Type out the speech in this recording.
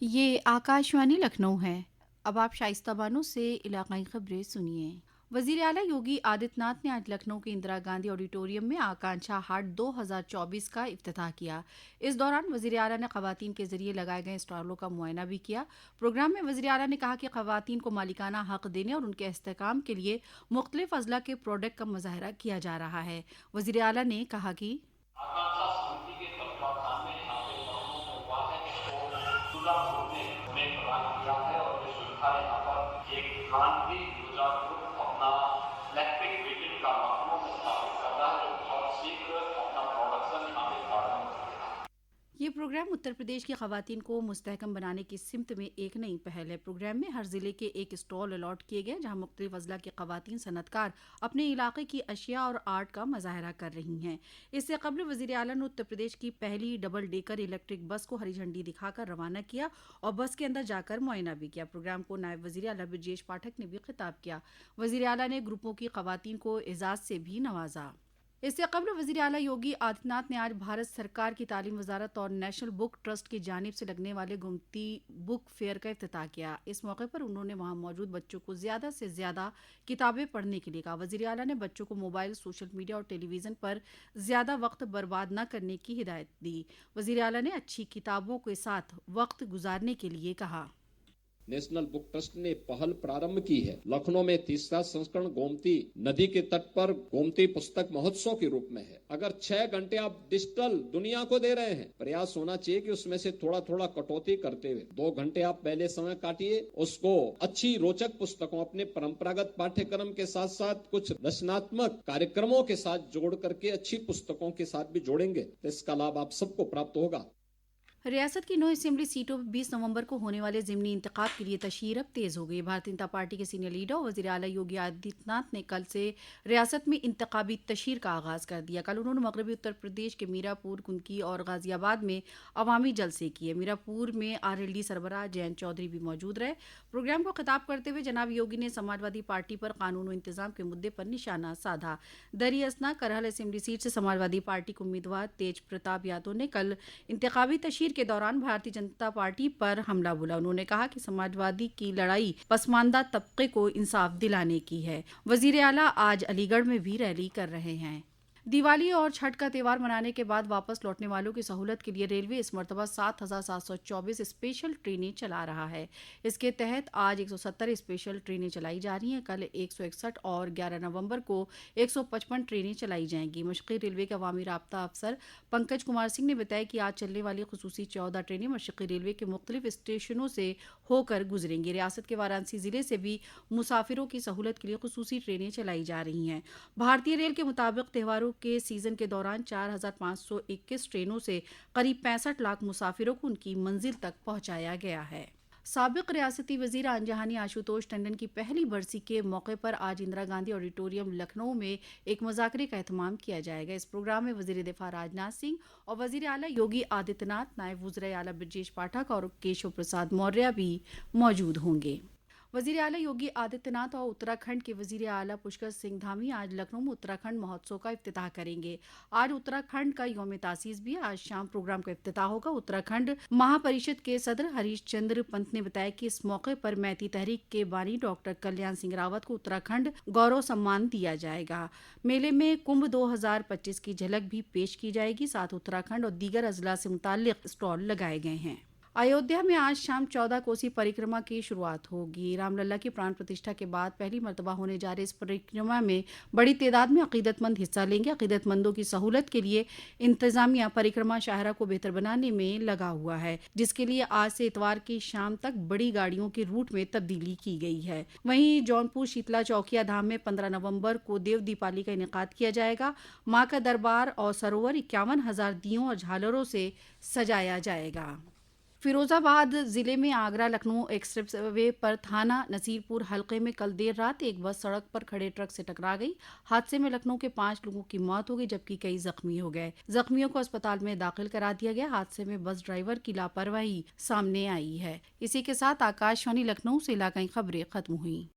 یہ آکاشوانی لکھنؤ ہے۔ اب آپ شائستہ بانو سے علاقائی خبریں سنیے۔ وزیر اعلیٰ یوگی آدتیہ ناتھ نے آج لکھنؤ کے اندرا گاندھی آڈیٹوریم میں آکانچھا ہاٹ 2024 کا افتتاح کیا۔ اس دوران وزیر اعلیٰ نے خواتین کے ذریعے لگائے گئے اسٹالوں کا معائنہ بھی کیا۔ پروگرام میں وزیر اعلیٰ نے کہا کہ خواتین کو مالکانہ حق دینے اور ان کے استحکام کے لیے مختلف اضلاع کے پروڈکٹ کا مظاہرہ کیا جا رہا ہے۔ وزیر اعلیٰ نے کہا کہ یہ پروگرام اتر پردیش کی خواتین کو مستحکم بنانے کی سمت میں ایک نئی پہل ہے۔ پروگرام میں ہر ضلع کے ایک اسٹال الاٹ کیے گئے جہاں مختلف اضلاع کی خواتین صنعت کار اپنے علاقے کی اشیاء اور آرٹ کا مظاہرہ کر رہی ہیں۔ اس سے قبل وزیر اعلیٰ نے اتر پردیش کی پہلی ڈبل ڈیکر الیکٹرک بس کو ہری جھنڈی دکھا کر روانہ کیا اور بس کے اندر جا کر معائنہ بھی کیا۔ پروگرام کو نائب وزیر اعلیٰ برجیش پاٹھک نے بھی خطاب کیا۔ وزیر اعلیٰ نے گروپوں کی خواتین کو اعزاز سے بھی نوازا۔ اس سے قبل وزیر اعلیٰ یوگی آدتیہ ناتھ نے آج بھارت سرکار کی تعلیم وزارت اور نیشنل بک ٹرسٹ کی جانب سے لگنے والے گومتی بک فیئر کا افتتاح کیا۔ اس موقع پر انہوں نے وہاں موجود بچوں کو زیادہ سے زیادہ کتابیں پڑھنے کے لیے کہا۔ وزیر اعلیٰ نے بچوں کو موبائل، سوشل میڈیا اور ٹیلی ویژن پر زیادہ وقت برباد نہ کرنے کی ہدایت دی۔ وزیر اعلیٰ نے اچھی کتابوں کے ساتھ وقت گزارنے کے لیے کہا۔ نیشنل بک ٹرسٹ نے پہل پرارمب کی ہے۔ لکھنؤ میں تیسرا سنسکرن گومتی ندی کے تٹ پر گومتی پستک مہوتسو کے روپ میں ہے۔ اگر 6 گھنٹے آپ ڈیجیٹل دنیا کو دے رہے ہیں، پریاس ہونا چاہیے کہ اس میں سے تھوڑا تھوڑا کٹوتی کرتے ہوئے 2 گھنٹے آپ پہلے سمے کاٹیے، اس کو اچھی روچک پستکوں اپنے پرمپراگت پاٹھیہ کرم کے ساتھ ساتھ کچھ رچناتمک کاریکرموں کے ساتھ جوڑ کر کے اچھی پستکوں کے ساتھ بھی جوڑیں گے تو اس کا لابھ آپ سب کو پراپت ہوگا۔ ریاست کی 9 اسمبلی سیٹوں پر 20 نومبر کو ہونے والے ضمنی انتخاب کے لیے تشہیر اب تیز ہو گئی۔ بھارتیہ جنتا پارٹی کے سینئر لیڈر اور وزیر اعلیٰ یوگی آدتیہ ناتھ نے کل سے ریاست میں انتخابی تشہیر کا آغاز کر دیا۔ کل انہوں نے مغربی اتر پردیش کے میرا پور، کنکی اور غازی آباد میں عوامی جلسے کیے۔ میرا پور میں RLD سربراہ جینت چودھری بھی موجود رہے۔ پروگرام کو خطاب کرتے ہوئے جناب یوگی نے سماجوادی پارٹی پر قانون و انتظام کے مدعے پر نشانہ سادھا۔ دری اسنا کرہل اسمبلی سیٹ سے سماجوادی پارٹی کے امیدوار تیج پرتاپ یادو نے کل انتخابی تشہیر کے دوران بھارتیہ جنتا پارٹی پر حملہ بولا۔ انہوں نے کہا کہ سماجوادی کی لڑائی پسماندہ طبقے کو انصاف دلانے کی ہے۔ وزیر اعلیٰ آج علی گڑھ میں بھی ریلی کر رہے ہیں۔ دیوالی اور چھٹ کا تہوار منانے کے بعد واپس لوٹنے والوں کی سہولت کے لیے ریلوے اس مرتبہ 7,724 اسپیشل ٹرینیں چلا رہا ہے۔ اس کے تحت آج 170 اسپیشل ٹرینیں چلائی جا رہی ہیں۔ کل 161 اور 11 نومبر کو 155 ٹرینیں چلائی جائیں گی۔ مشرقی ریلوے کے عوامی رابطہ افسر پنکج کمار سنگھ نے بتایا کہ آج چلنے والی خصوصی 14 ٹرینیں مشرقی ریلوے کے مختلف اسٹیشنوں سے ہو کر گزریں گی۔ ریاست کے وارانسی ضلع سے بھی مسافروں کی سہولت کے لیے خصوصی ٹرینیں چلائی جا رہی ہیں۔ بھارتیہ ریل کے مطابق تہواروں کے سیزن کے دوران 4,521 ٹرینوں سے قریب 65 لاکھ مسافروں کو ان کی منزل تک پہنچایا گیا ہے۔ سابق ریاستی وزیر آئین جہانی آشوتوش ٹنڈن کی پہلی برسی کے موقع پر آج اندرا گاندھی آڈیٹوریم لکھنؤ میں ایک مذاکرے کا اہتمام کیا جائے گا۔ اس پروگرام میں وزیر دفاع راجناتھ سنگھ اور وزیر اعلیٰ یوگی آدتیہ ناتھ، نائب وزیر اعلیٰ برجیش پاٹھک اور کیشو پرساد موریہ بھی موجود ہوں گے۔ وزیر اعلیٰ یوگی آدتیہ ناتھ اور اتراکھنڈ کے وزیر اعلیٰ پشکر سنگھ دھامی آج لکھنؤ میں اتراکھنڈ مہوتسو کا افتتاح کریں گے۔ آج اتراکھنڈ کا یوم تاسیس بھی ہے۔ آج شام پروگرام کا افتتاح ہوگا۔ اتراکھنڈ مہا پریشد کے صدر ہریش چندر پنت نے بتایا کہ اس موقع پر میتی تحریک کے بانی ڈاکٹر کلیان سنگھ راوت کو اتراکھنڈ گورو سمان دیا جائے گا۔ میلے میں کمبھ 2025 کی جھلک بھی پیش کی جائے گی۔ ساتھ اتراکھنڈ اور دیگر اضلاع سے متعلق اسٹال لگائے گئے ہیں۔ ایودھیا میں آج شام 14 کوسی پریکرما کی شروعات ہوگی۔ رام للا کی پران پرتشٹھا کے بعد پہلی مرتبہ ہونے جا رہے اس پریکرما میں بڑی تعداد میں عقیدت مند حصہ لیں گے۔ عقیدت مندوں کی سہولت کے لیے انتظامیہ پریکرما شاہراہ کو بہتر بنانے میں لگا ہوا ہے، جس کے لیے آج سے اتوار کی شام تک بڑی گاڑیوں کے روٹ میں تبدیلی کی گئی ہے۔ وہیں جونپور شیتلا چوکیا دھام میں 15 نومبر کو دیو دیپالی کا انعقاد کیا جائے گا۔ ماں کا دربار اور سروور 51,000 دیوں اور جھالروں سے سجایا جائے گا۔ فیروز آباد ضلع میں آگرہ لکھنؤ ایکسپریس وے پر تھانہ نصیر پور حلقے میں کل دیر رات ایک بس سڑک پر کھڑے ٹرک سے ٹکرا گئی۔ حادثے میں لکھنؤ کے 5 لوگوں کی موت ہو گئی جبکہ کئی زخمی ہو گئے۔ زخمیوں کو اسپتال میں داخل کرا دیا گیا۔ حادثے میں بس ڈرائیور کی لاپرواہی سامنے آئی ہے۔ اسی کے ساتھ آکاشوانی لکھنؤ سے علاقائی خبریں ختم ہوئیں۔